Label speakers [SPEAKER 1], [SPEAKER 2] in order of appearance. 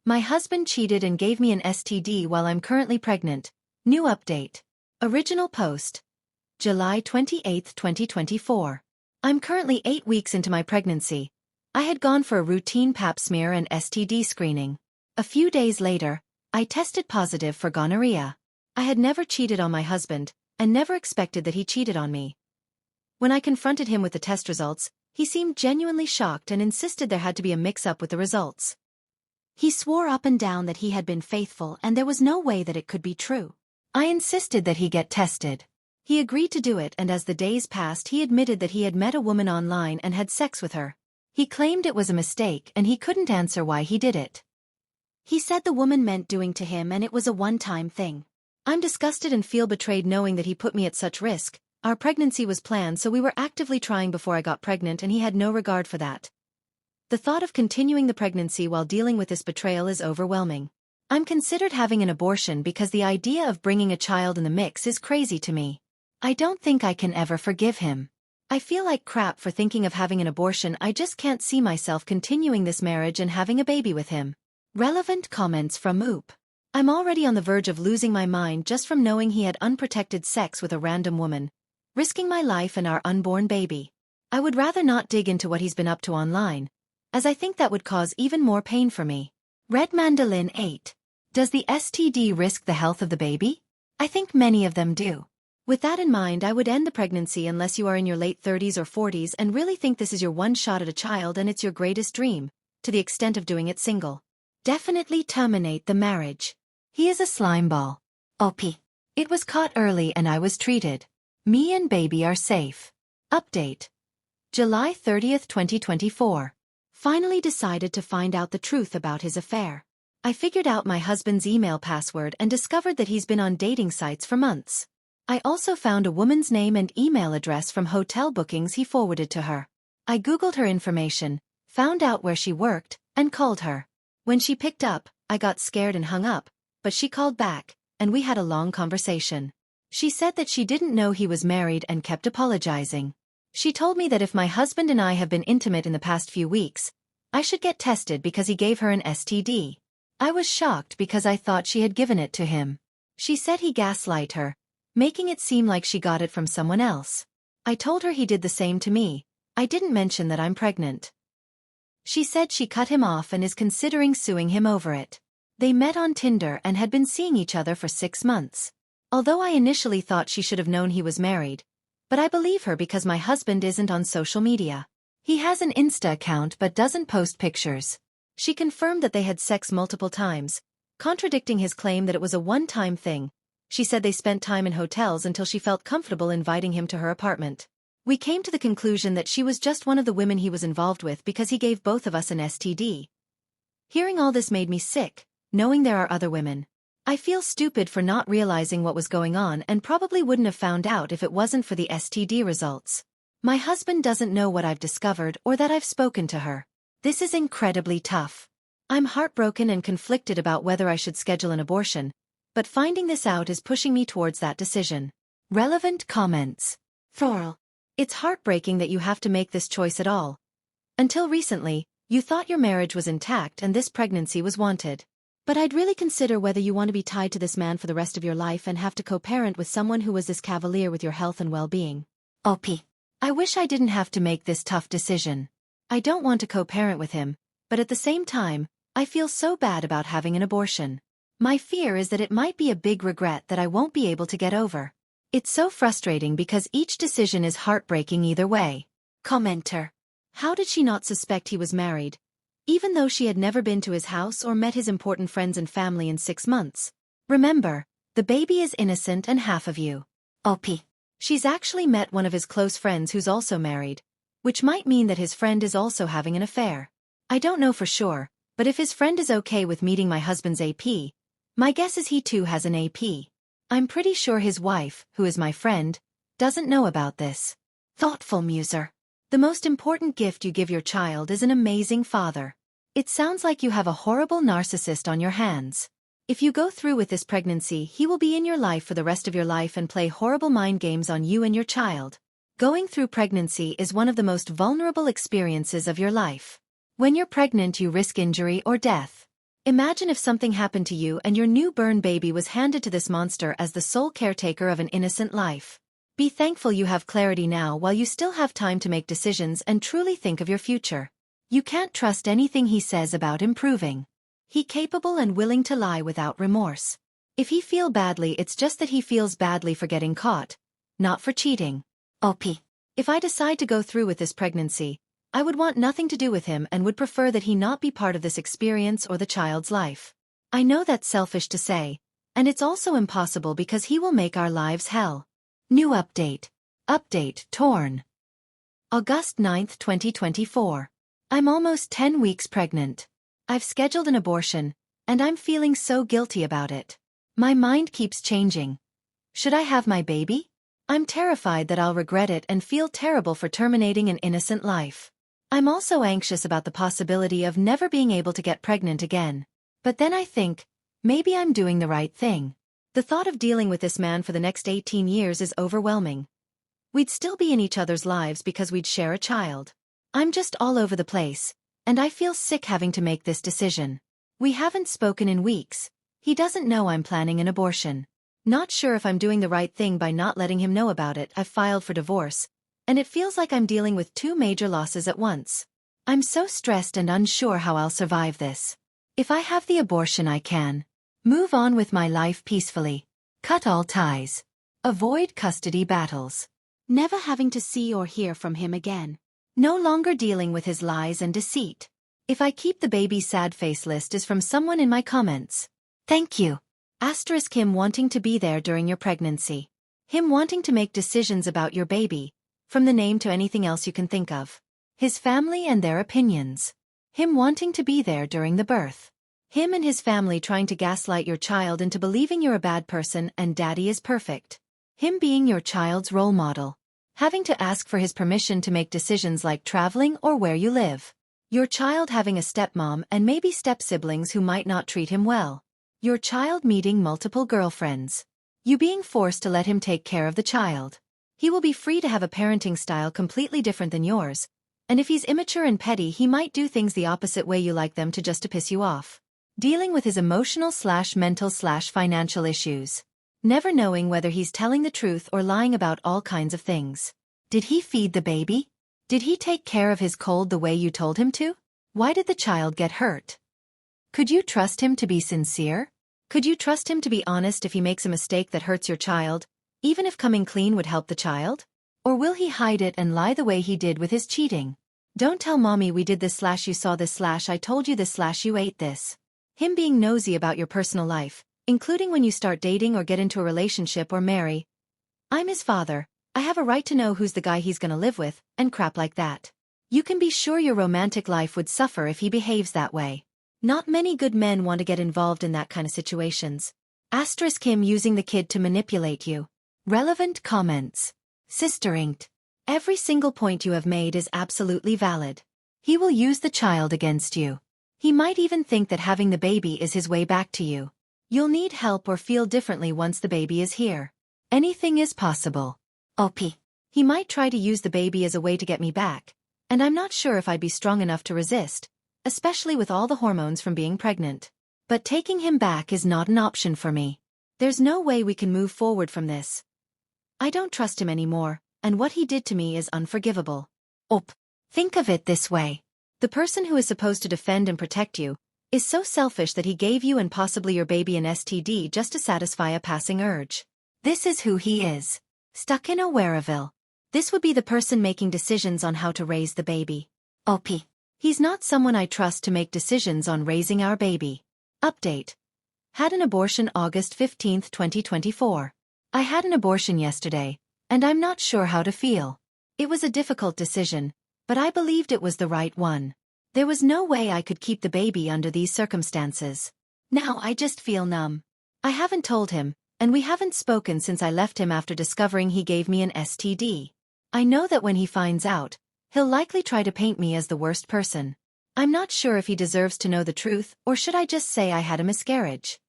[SPEAKER 1] My husband cheated and gave me an STD while I'm currently pregnant. New update. Original post. July 28, 2024. I'm currently 8 weeks into my pregnancy. I had gone for a routine pap smear and STD screening. A few days later, I tested positive for gonorrhea. I had never cheated on my husband, and never expected that he cheated on me. When I confronted him with the test results, he seemed genuinely shocked and insisted there had to be a mix-up with the results. He swore up and down that he had been faithful and there was no way that it could be true. I insisted that he get tested. He agreed to do it, and as the days passed he admitted that he had met a woman online and had sex with her. He claimed it was a mistake and he couldn't answer why he did it. He said the woman meant doing to him and it was a one-time thing. I'm disgusted and feel betrayed knowing that he put me at such risk. Our pregnancy was planned, so we were actively trying before I got pregnant, and he had no regard for that. The thought of continuing the pregnancy while dealing with this betrayal is overwhelming. I'm considered having an abortion because the idea of bringing a child in the mix is crazy to me. I don't think I can ever forgive him. I feel like crap for thinking of having an abortion. I just can't see myself continuing this marriage and having a baby with him. Relevant comments from Oop. I'm already on the verge of losing my mind just from knowing he had unprotected sex with a random woman, risking my life and our unborn baby. I would rather not dig into what he's been up to online, as I think that would cause even more pain for me. Red Mandolin 8. Does the STD risk the health of the baby? I think many of them do. With that in mind, I would end the pregnancy unless you are in your late 30s or 40s and really think this is your one shot at a child and it's your greatest dream, to the extent of doing it single. Definitely terminate the marriage. He is a slimeball. OP. It was caught early and I was treated. Me and baby are safe. Update. July 30th, 2024. Finally decided to find out the truth about his affair. I figured out my husband's email password and discovered that he's been on dating sites for months. I also found a woman's name and email address from hotel bookings he forwarded to her. I googled her information, found out where she worked, and called her. When she picked up, I got scared and hung up, but she called back, and we had a long conversation. She said that she didn't know he was married and kept apologizing. She told me that if my husband and I have been intimate in the past few weeks, I should get tested because he gave her an STD. I was shocked because I thought she had given it to him. She said he gaslight her, making it seem like she got it from someone else. I told her he did the same to me. I didn't mention that I'm pregnant. She said she cut him off and is considering suing him over it. They met on Tinder and had been seeing each other for 6 months. Although I initially thought she should have known he was married, but I believe her because my husband isn't on social media. He has an Insta account but doesn't post pictures. She confirmed that they had sex multiple times, contradicting his claim that it was a one-time thing. She said they spent time in hotels until she felt comfortable inviting him to her apartment. We came to the conclusion that she was just one of the women he was involved with because he gave both of us an STD. Hearing all this made me sick, knowing there are other women. I feel stupid for not realizing what was going on and probably wouldn't have found out if it wasn't for the STD results. My husband doesn't know what I've discovered or that I've spoken to her. This is incredibly tough. I'm heartbroken and conflicted about whether I should schedule an abortion, but finding this out is pushing me towards that decision. Relevant comments. Thorl. It's heartbreaking that you have to make this choice at all. Until recently, you thought your marriage was intact and this pregnancy was wanted. But I'd really consider whether you want to be tied to this man for the rest of your life and have to co-parent with someone who was this cavalier with your health and well-being. OP. I wish I didn't have to make this tough decision. I don't want to co-parent with him, but at the same time, I feel so bad about having an abortion. My fear is that it might be a big regret that I won't be able to get over. It's so frustrating because each decision is heartbreaking either way. Commenter. How did she not suspect he was married, even though she had never been to his house or met his important friends and family in 6 months? Remember, the baby is innocent and half of you. OP. She's actually met one of his close friends who's also married, which might mean that his friend is also having an affair. I don't know for sure, but if his friend is okay with meeting my husband's AP, my guess is he too has an AP. I'm pretty sure his wife, who is my friend, doesn't know about this. Thoughtful muser. The most important gift you give your child is an amazing father. It sounds like you have a horrible narcissist on your hands. If you go through with this pregnancy, he will be in your life for the rest of your life and play horrible mind games on you and your child. Going through pregnancy is one of the most vulnerable experiences of your life. When you're pregnant, you risk injury or death. Imagine if something happened to you and your newborn baby was handed to this monster as the sole caretaker of an innocent life. Be thankful you have clarity now while you still have time to make decisions and truly think of your future. You can't trust anything he says about improving. He's capable and willing to lie without remorse. If he feels badly, it's just that he feels badly for getting caught, not for cheating. OP. If I decide to go through with this pregnancy, I would want nothing to do with him and would prefer that he not be part of this experience or the child's life. I know that's selfish to say, and it's also impossible because he will make our lives hell. New update. Update torn. August 9, 2024. I'm almost 10 weeks pregnant. I've scheduled an abortion, and I'm feeling so guilty about it. My mind keeps changing. Should I have my baby? I'm terrified that I'll regret it and feel terrible for terminating an innocent life. I'm also anxious about the possibility of never being able to get pregnant again. But then I think, maybe I'm doing the right thing. The thought of dealing with this man for the next 18 years is overwhelming. We'd still be in each other's lives because we'd share a child. I'm just all over the place, and I feel sick having to make this decision. We haven't spoken in weeks. He doesn't know I'm planning an abortion. Not sure if I'm doing the right thing by not letting him know about it. I've filed for divorce, and it feels like I'm dealing with two major losses at once. I'm so stressed and unsure how I'll survive this. If I have the abortion, I can move on with my life peacefully. Cut all ties. Avoid custody battles. Never having to see or hear from him again. No longer dealing with his lies and deceit. If I keep the baby, sad face list is from someone in my comments. Thank you. Asterisk him wanting to be there during your pregnancy. Him wanting to make decisions about your baby, from the name to anything else you can think of. His family and their opinions. Him wanting to be there during the birth. Him and his family trying to gaslight your child into believing you're a bad person and daddy is perfect. Him being your child's role model. Having to ask for his permission to make decisions like traveling or where you live. Your child having a stepmom and maybe step-siblings who might not treat him well. Your child meeting multiple girlfriends. You being forced to let him take care of the child. He will be free to have a parenting style completely different than yours, and if he's immature and petty, he might do things the opposite way you like them to piss you off. Dealing with his emotional/mental/financial issues. Never knowing whether he's telling the truth or lying about all kinds of things. Did he feed the baby? Did he take care of his cold the way you told him to? Why did the child get hurt? Could you trust him to be sincere? Could you trust him to be honest if he makes a mistake that hurts your child, even if coming clean would help the child? Or will he hide it and lie the way he did with his cheating? Don't tell mommy we did this/you saw this/I told you this/you ate this. Him being nosy about your personal life, including when you start dating or get into a relationship or marry. I'm his father, I have a right to know who's the guy he's gonna live with, and crap like that. You can be sure your romantic life would suffer if he behaves that way. Not many good men want to get involved in that kind of situations. Asterisk him using the kid to manipulate you. Relevant comments. Sister Inked. Every single point you have made is absolutely valid. He will use the child against you. He might even think that having the baby is his way back to you. You'll need help or feel differently once the baby is here. Anything is possible. OP. He might try to use the baby as a way to get me back, and I'm not sure if I'd be strong enough to resist, especially with all the hormones from being pregnant. But taking him back is not an option for me. There's no way we can move forward from this. I don't trust him anymore, and what he did to me is unforgivable. OP. Think of it this way. The person who is supposed to defend and protect you is so selfish that he gave you and possibly your baby an STD just to satisfy a passing urge. This is who he is. Stuck in a Wareville. This would be the person making decisions on how to raise the baby. OP. He's not someone I trust to make decisions on raising our baby. Update. Had an abortion August 15, 2024. I had an abortion yesterday, and I'm not sure how to feel. It was a difficult decision, but I believed it was the right one. There was no way I could keep the baby under these circumstances. Now I just feel numb. I haven't told him, and we haven't spoken since I left him after discovering he gave me an STD. I know that when he finds out, he'll likely try to paint me as the worst person. I'm not sure if he deserves to know the truth, or should I just say I had a miscarriage.